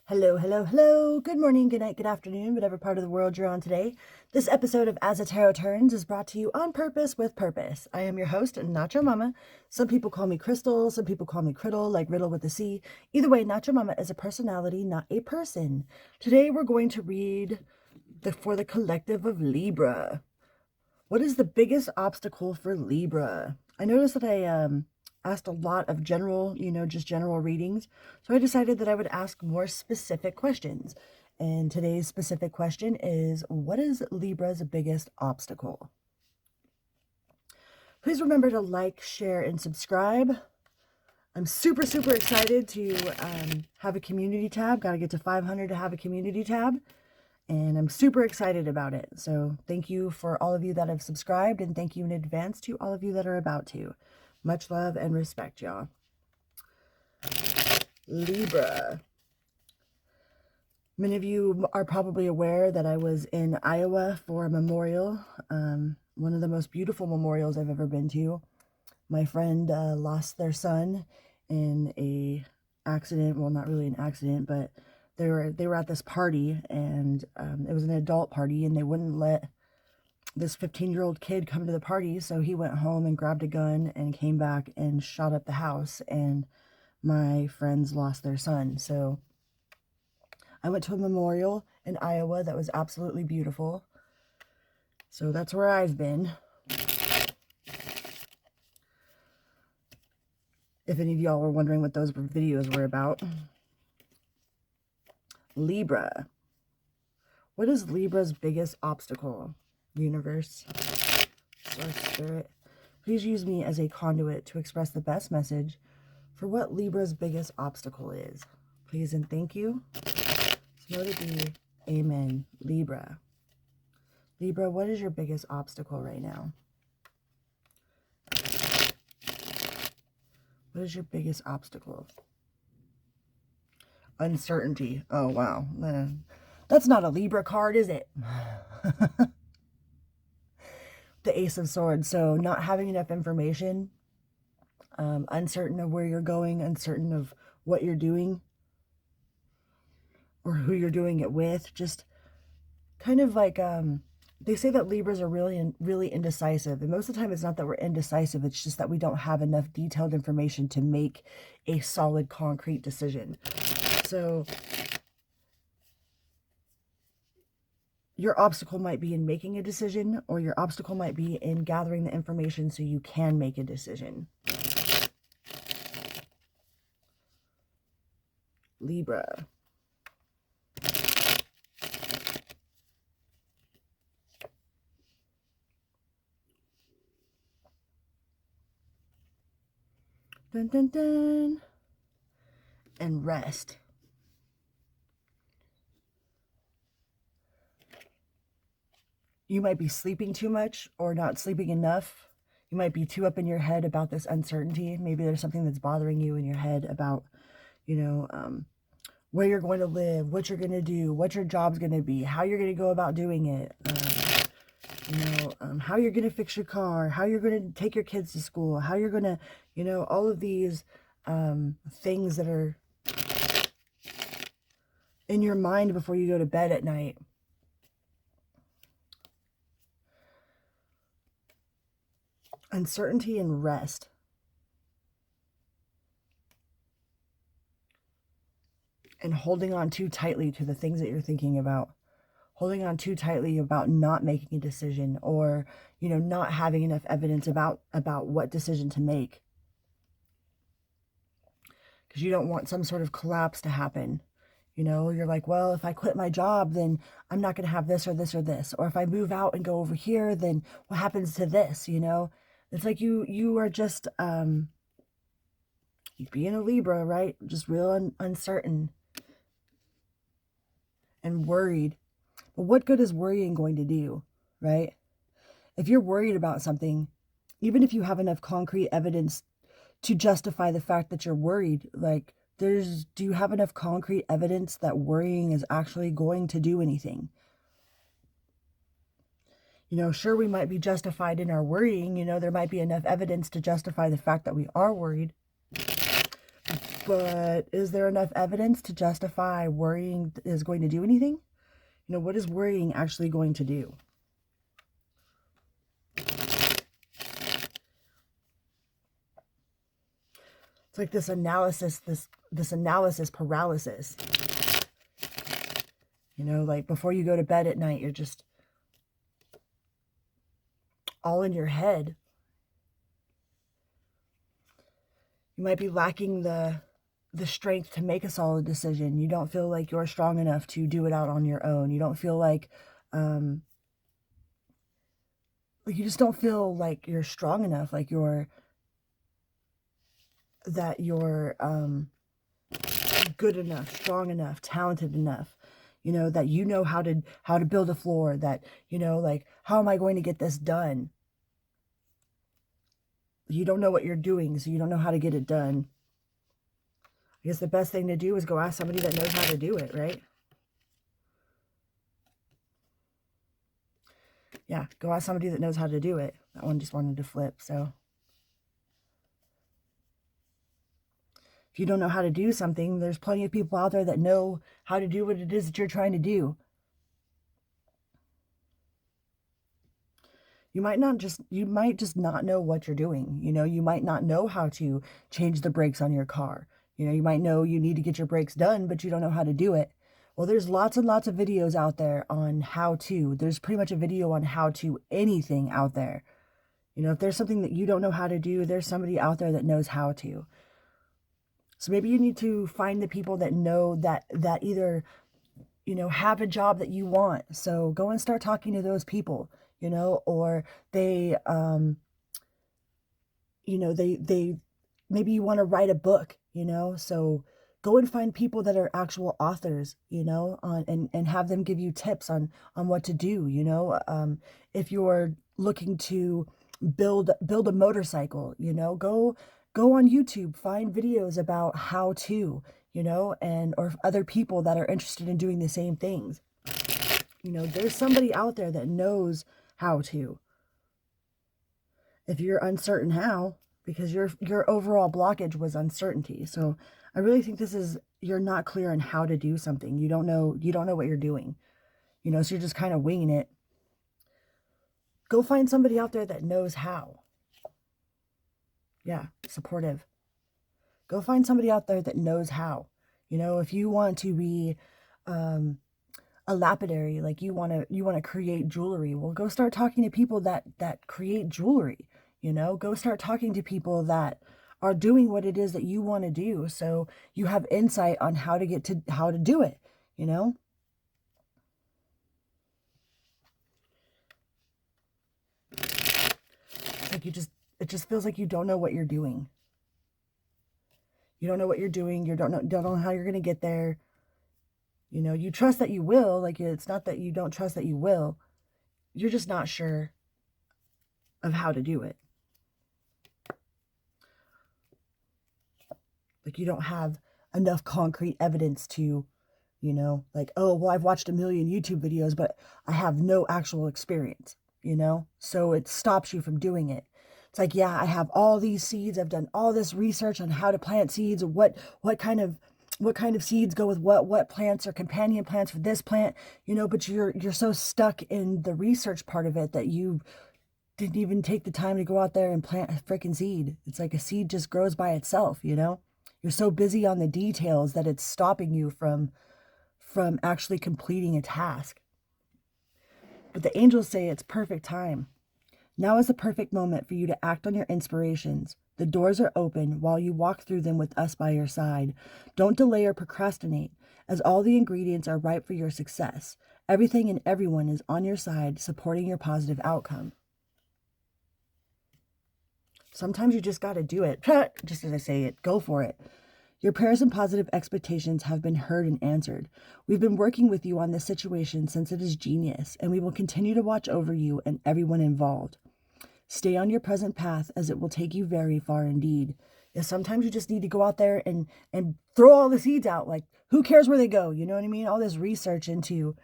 Hello, hello, hello. Good morning, good night, good afternoon, whatever part of the world you're on today. This episode of As a Tarot Turns is brought to you on purpose with purpose. I am your host, Nacho Mama. Some people call me Crystal, some people call me Criddle, like Riddle with a C. Either way, Nacho Mama is a personality, not a person. Today we're going to read for the collective of Libra. What is the biggest obstacle for Libra? I noticed that I asked a lot of general, just general readings. So I decided that I would ask more specific questions. And today's specific question is, what is Libra's biggest obstacle? Please remember to like, share, and subscribe. I'm super, super excited to have a community tab. Got to get to 500 to have a community tab. And I'm super excited about it. So thank you for all of you that have subscribed, and thank you in advance to all of you that are about to. Much love and respect, y'all. Libra. Many of you are probably aware that I was in Iowa for a memorial. One of the most beautiful memorials I've ever been to. My friend lost their son in a accident. Well, not really an accident, but they were at this party, and it was an adult party, and they wouldn't let this 15-year-old kid come to the party, so he went home and grabbed a gun and came back and shot up the house, and my friends lost their son. So I went to a memorial in Iowa that was absolutely beautiful. So that's where I've been. If any of y'all were wondering what those videos were about. Libra. What is Libra's biggest obstacle? Universe, Source, Spirit, please use me as a conduit to express the best message for what Libra's biggest obstacle is. Please and thank you. So let it be. Amen. Libra. Libra, what is your biggest obstacle right now? What is your biggest obstacle? Uncertainty. Oh, wow. That's not a Libra card, is it? The Ace of Swords. So not having enough information, uncertain of where you're going, uncertain of what you're doing or who you're doing it with. Just kind of like, they say that Libras are really indecisive. And most of the time it's not that we're indecisive. It's just that we don't have enough detailed information to make a solid, concrete decision. So your obstacle might be in making a decision, or your obstacle might be in gathering the information so you can make a decision. Libra. Dun, dun, dun. And rest. You might be sleeping too much or not sleeping enough. You might be too up in your head about this uncertainty. Maybe there's something that's bothering you in your head about, where you're going to live, what you're going to do, what your job's going to be, how you're going to go about doing it, how you're going to fix your car, how you're going to take your kids to school, how you're going to, all of these things that are in your mind before you go to bed at night. Uncertainty and rest. And holding on too tightly to the things that you're thinking about. Holding on too tightly about not making a decision, or, not having enough evidence about what decision to make. Because you don't want some sort of collapse to happen. You're like, well, if I quit my job, then I'm not going to have this or this or this. Or if I move out and go over here, then what happens to this, It's like you are just being a Libra, right? Just real uncertain and worried. But what good is worrying going to do, right? If you're worried about something, even if you have enough concrete evidence to justify the fact that you're worried, like, do you have enough concrete evidence that worrying is actually going to do anything? Sure, we might be justified in our worrying. There might be enough evidence to justify the fact that we are worried. But is there enough evidence to justify worrying is going to do anything? What is worrying actually going to do? It's like this analysis, this analysis paralysis. Like before you go to bed at night, you're just all in your head. You might be lacking the strength to make a solid decision. You don't feel like you're strong enough to do it out on your own. You don't feel like, you just don't feel like you're strong enough, like you're good enough, strong enough, talented enough, that how to build a floor, that, like, how am I going to get this done? You don't know what you're doing, so you don't know how to get it done. I guess the best thing to do is go ask somebody that knows how to do it, right? Yeah, go ask somebody that knows how to do it. That one just wanted to flip, so. If you don't know how to do something, there's plenty of people out there that know how to do what it is that you're trying to do. You might just not know what you're doing. You might not know how to change the brakes on your car. You might know you need to get your brakes done, but you don't know how to do it. Well, there's lots and lots of videos out there on how to. There's pretty much a video on how to anything out there. If there's something that you don't know how to do, there's somebody out there that knows how to. So maybe you need to find the people that know that either, have a job that you want. So go and start talking to those people, or they, they maybe you want to write a book, so go and find people that are actual authors, and have them give you tips on what to do, if you're looking to build a motorcycle, go on YouTube, find videos about how to, or other people that are interested in doing the same things. There's somebody out there that knows how to. If you're uncertain how, because your overall blockage was uncertainty. So I really think you're not clear on how to do something. You don't know what you're doing. So you're just kind of winging it. Go find somebody out there that knows how. Yeah, supportive. Go find somebody out there that knows how. If you want to be a lapidary, like you want to create jewelry, well, go start talking to people that create jewelry. Go start talking to people that are doing what it is that you want to do, so you have insight on how to do it. Like it just feels like you don't know what you're doing. You don't know what you're doing. You don't know how you're going to get there. You trust that you will. Like, it's not that you don't trust that you will. You're just not sure of how to do it. Like, you don't have enough concrete evidence to, like, oh, well, I've watched a million YouTube videos, but I have no actual experience, so it stops you from doing it. It's like, yeah, I have all these seeds. I've done all this research on how to plant seeds, what kind of seeds go with what plants are companion plants for this plant, but you're so stuck in the research part of it that you didn't even take the time to go out there and plant a freaking seed. It's like a seed just grows by itself, You're so busy on the details that it's stopping you from actually completing a task. But the angels say it's perfect time. Now is the perfect moment for you to act on your inspirations. The doors are open while you walk through them with us by your side. Don't delay or procrastinate, as all the ingredients are ripe for your success. Everything and everyone is on your side, supporting your positive outcome. Sometimes you just got to do it. Just as I say it, go for it. Your prayers and positive expectations have been heard and answered. We've been working with you on this situation since it is genius, and we will continue to watch over you and everyone involved. Stay on your present path, as it will take you very far indeed. Yeah, sometimes you just need to go out there and throw all the seeds out. Like, who cares where they go? You know what I mean? All this research into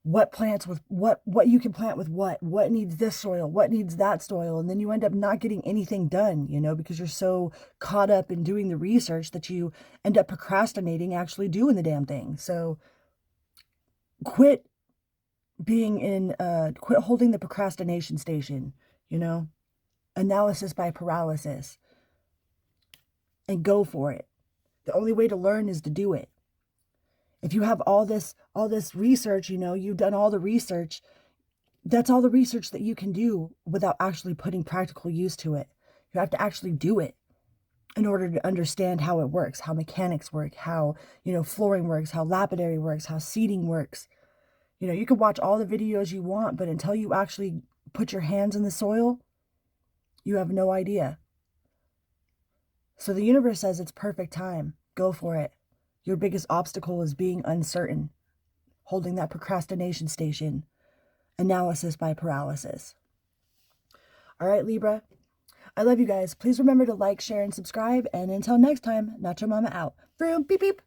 what plants with what you can plant with what needs this soil, what needs that soil, and then you end up not getting anything done, because you're so caught up in doing the research that you end up procrastinating actually doing the damn thing. So quit quit holding the procrastination station, analysis by paralysis, and go for it. The only way to learn is to do it. If you have all this research, you've done all the research, that's all the research that you can do without actually putting practical use to it. You have to actually do it in order to understand how it works, how mechanics work, how, flooring works, how lapidary works, how seating works. You can watch all the videos you want, but until you actually put your hands in the soil, you have no idea. So the universe says it's perfect time. Go for it. Your biggest obstacle is being uncertain, holding that procrastination station, analysis by paralysis. All right, Libra. I love you guys. Please remember to like, share, and subscribe. And until next time, Nacho Mama out. Vroom, beep, beep.